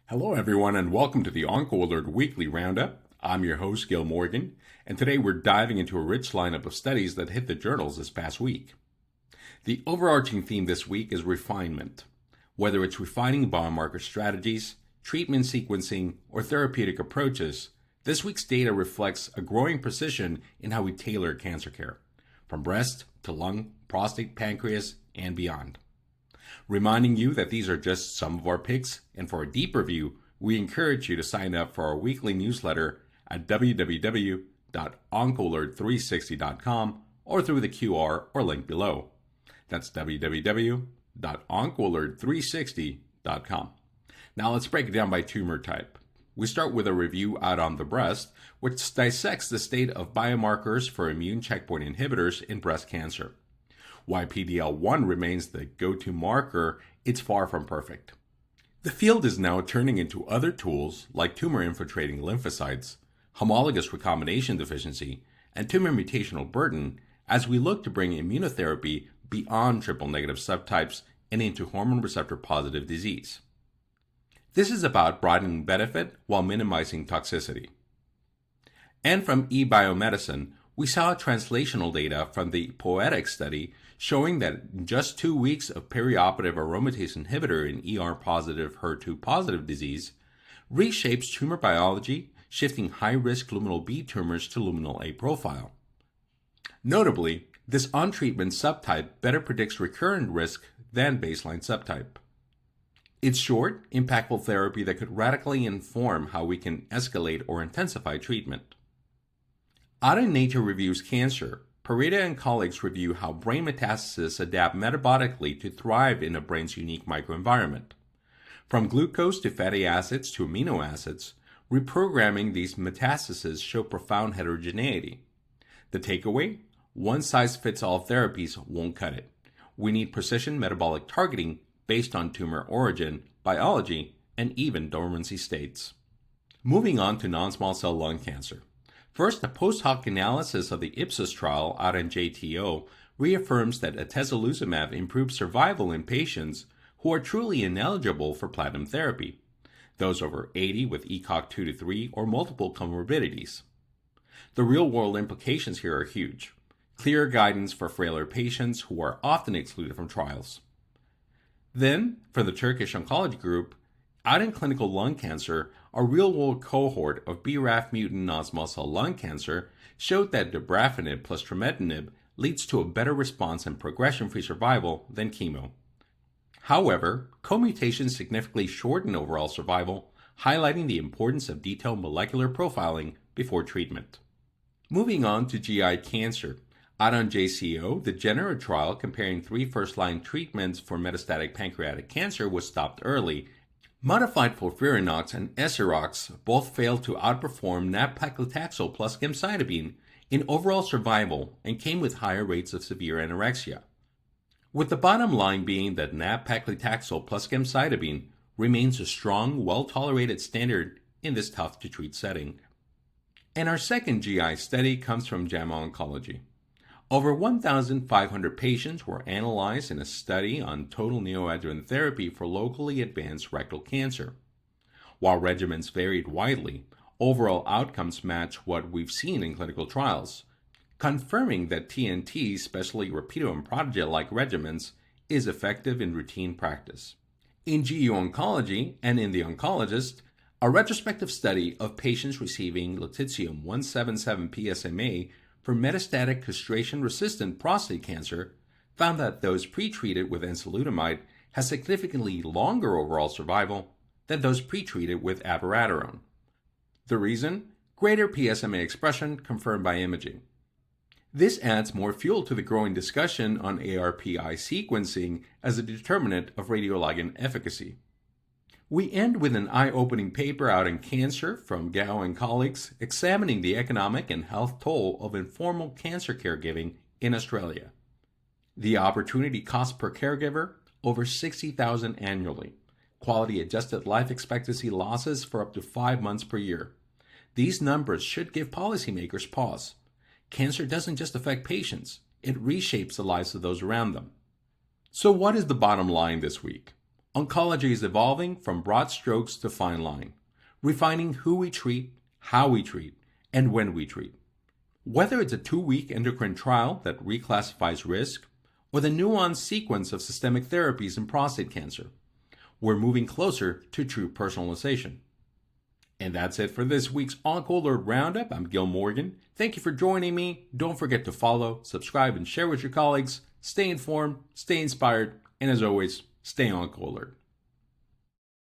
Hello, everyone, and welcome to the OncoAlert Weekly Round Up. I'm your host, Gil Morgan, and today we're diving into a rich lineup of studies that hit the journals this past week. The overarching theme this week is refinement. Whether it's refining biomarker strategies, treatment sequencing, or therapeutic approaches, this week's data reflects a growing precision in how we tailor cancer care, from breast to lung, prostate, pancreas, and beyond. Reminding you that these are just some of our picks, and for a deeper view, we encourage you to sign up for our weekly newsletter at www.oncoalert360.com or through the QR or link below. That's www.oncoalert360.com. Now let's break it down by tumor type. We start with a review out on the breast, which dissects the state of biomarkers for immune checkpoint inhibitors in breast cancer. While PD-L1 remains the go-to marker, it's far from perfect. The field is now turning into other tools like tumor-infiltrating lymphocytes, homologous recombination deficiency, and tumor mutational burden as we look to bring immunotherapy beyond triple-negative subtypes and into hormone receptor-positive disease. This is about broadening benefit while minimizing toxicity. And from eBiomedicine, we saw translational data from the POETIC study showing that in just 2 weeks of perioperative aromatase inhibitor in ER-positive, HER2-positive disease reshapes tumor biology, shifting high-risk luminal B tumors to luminal A profile. Notably, this on-treatment subtype better predicts recurrent risk than baseline subtype. It's short, impactful therapy that could radically inform how we can escalate or intensify treatment. Out in Nature Reviews Cancer, Pareda and colleagues review how brain metastases adapt metabolically to thrive in a brain's unique microenvironment. From glucose to fatty acids to amino acids, reprogramming these metastases show profound heterogeneity. The takeaway? One-size-fits-all therapies won't cut it. We need precision metabolic targeting based on tumor origin, biology, and even dormancy states. Moving on to non-small cell lung cancer. First, a post-hoc analysis of the Ipsos trial out in JTO reaffirms that atezolizumab improves survival in patients who are truly ineligible for platinum therapy, those over 80 with ECOG 2 to 3 or multiple comorbidities. The real-world implications here are huge. Clear guidance for frailer patients who are often excluded from trials. Then, for the Turkish oncology group, out in clinical lung cancer, a real-world cohort of BRAF mutant non-small cell lung cancer showed that dabrafenib plus trametinib leads to a better response and progression-free survival than chemo. However, co-mutations significantly shorten overall survival, highlighting the importance of detailed molecular profiling before treatment. Moving on to GI cancer. Out on JCO, the GENERA trial comparing 3 first-line treatments for metastatic pancreatic cancer was stopped early. Modified FOLFIRINOX and ESIROX both failed to outperform nab-paclitaxel plus gemcitabine in overall survival and came with higher rates of severe anorexia, with the bottom line being that nab-paclitaxel plus gemcitabine remains a strong, well-tolerated standard in this tough-to-treat setting. And our second GI study comes from JAMA Oncology. Over 1,500 patients were analyzed in a study on total neoadjuvant therapy for locally advanced rectal cancer. While regimens varied widely, overall outcomes match what we've seen in clinical trials, confirming that TNT, especially Rapido and Protege-like regimens, is effective in routine practice. In GU Oncology and in The Oncologist, a retrospective study of patients receiving lutetium-177 PSMA for metastatic castration-resistant prostate cancer found that those pretreated with enzalutamide had significantly longer overall survival than those pretreated with abiraterone. The reason? Greater PSMA expression confirmed by imaging. This adds more fuel to the growing discussion on ARPI sequencing as a determinant of radioligand efficacy. We end with an eye-opening paper out in Cancer from Gao and colleagues examining the economic and health toll of informal cancer caregiving in Australia. The opportunity cost per caregiver, over $60,000 annually. Quality-adjusted life expectancy losses for up to 5 months per year. These numbers should give policymakers pause. Cancer doesn't just affect patients, it reshapes the lives of those around them. So what is the bottom line this week? Oncology is evolving from broad strokes to fine line, refining who we treat, how we treat, and when we treat. Whether it's a 2-week endocrine trial that reclassifies risk, or the nuanced sequence of systemic therapies in prostate cancer, we're moving closer to true personalization. And that's it for this week's OncoAlert Roundup. I'm Gil Morgan. Thank you for joining me. Don't forget to follow, subscribe, and share with your colleagues. Stay informed, stay inspired, and as always, stay OncoAlert.